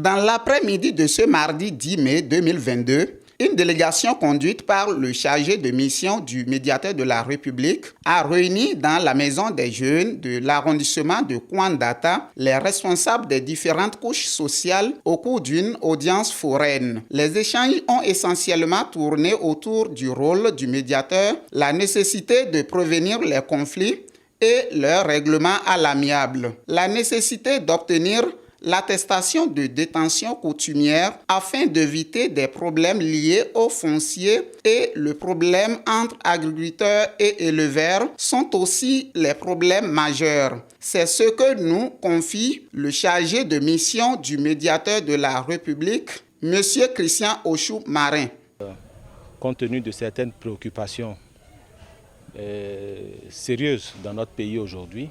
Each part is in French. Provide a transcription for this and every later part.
Dans l'après-midi de ce mardi 10 mai 2022, une délégation conduite par le chargé de mission du médiateur de la République a réuni dans la maison des jeunes de l'arrondissement de Kouandata les responsables des différentes couches sociales au cours d'une audience foraine. Les échanges ont essentiellement tourné autour du rôle du médiateur, la nécessité de prévenir les conflits et leur règlement à l'amiable, la nécessité d'obtenir l'attestation de détention coutumière afin d'éviter des problèmes liés au foncier et le problème entre agriculteurs et éleveurs sont aussi les problèmes majeurs. C'est ce que nous confie le chargé de mission du médiateur de la République, M. Christian Ochou-Marin. Compte tenu de certaines préoccupations sérieuses dans notre pays aujourd'hui,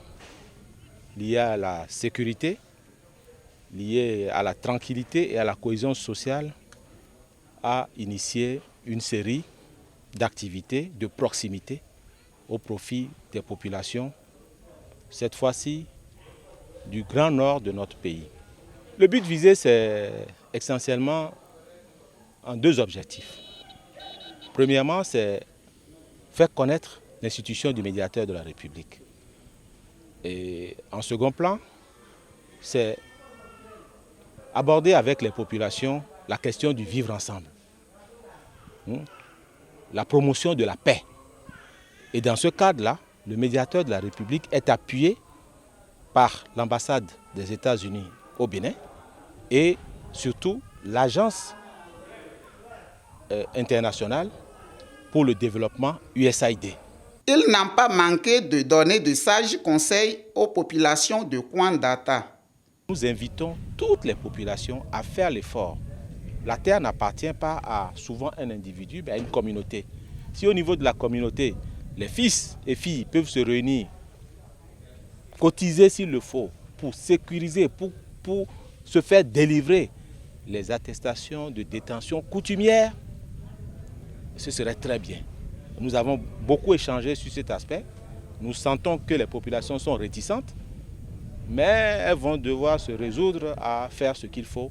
liées à la sécurité, lié à la tranquillité et à la cohésion sociale, a initié une série d'activités de proximité au profit des populations, cette fois-ci du grand nord de notre pays. Le but visé, c'est essentiellement en deux objectifs. Premièrement, c'est faire connaître l'institution du médiateur de la République. Et en second plan, c'est aborder avec les populations la question du vivre ensemble, la promotion de la paix. Et dans ce cadre-là, le médiateur de la République est appuyé par l'ambassade des États-Unis au Bénin et surtout l'agence internationale pour le développement USAID. Ils n'ont pas manqué de donner de sages conseils aux populations de Kouandata. Nous invitons toutes les populations à faire l'effort. La terre n'appartient pas à souvent un individu, mais à une communauté. Si au niveau de la communauté, les fils et filles peuvent se réunir, cotiser s'il le faut, pour sécuriser, pour se faire délivrer les attestations de détention coutumières, ce serait très bien. Nous avons beaucoup échangé sur cet aspect. Nous sentons que les populations sont réticentes, mais elles vont devoir se résoudre à faire ce qu'il faut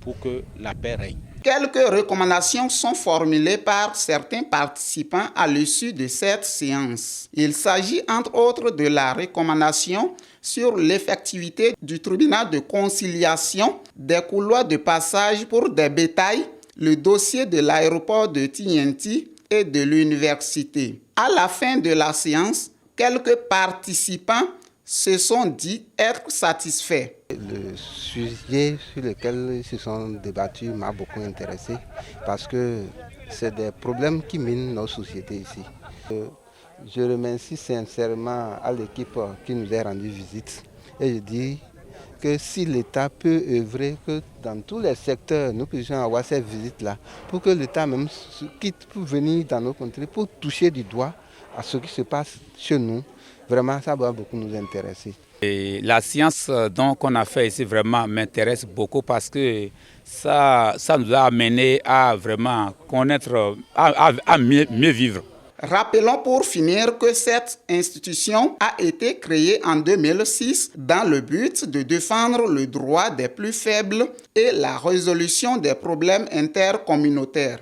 pour que la paix règne. Quelques recommandations sont formulées par certains participants à l'issue de cette séance. Il s'agit entre autres de la recommandation sur l'effectivité du tribunal de conciliation, des couloirs de passage pour des bétails, le dossier de l'aéroport de Tignenti et de l'université. À la fin de la séance, quelques participants se sont dit être satisfaits. Le sujet sur lequel ils se sont débattus m'a beaucoup intéressé parce que c'est des problèmes qui minent nos sociétés ici. Je remercie sincèrement à l'équipe qui nous a rendu visite et je dis que si l'État peut œuvrer que dans tous les secteurs, nous puissions avoir cette visite-là, pour que l'État même quitte pour venir dans nos contrées, pour toucher du doigt à ce qui se passe chez nous, vraiment ça va beaucoup nous intéresser. Et la science qu'on a fait ici vraiment m'intéresse beaucoup parce que ça nous a amené à vraiment connaître, à mieux vivre. Rappelons pour finir que cette institution a été créée en 2006 dans le but de défendre le droit des plus faibles et la résolution des problèmes intercommunautaires.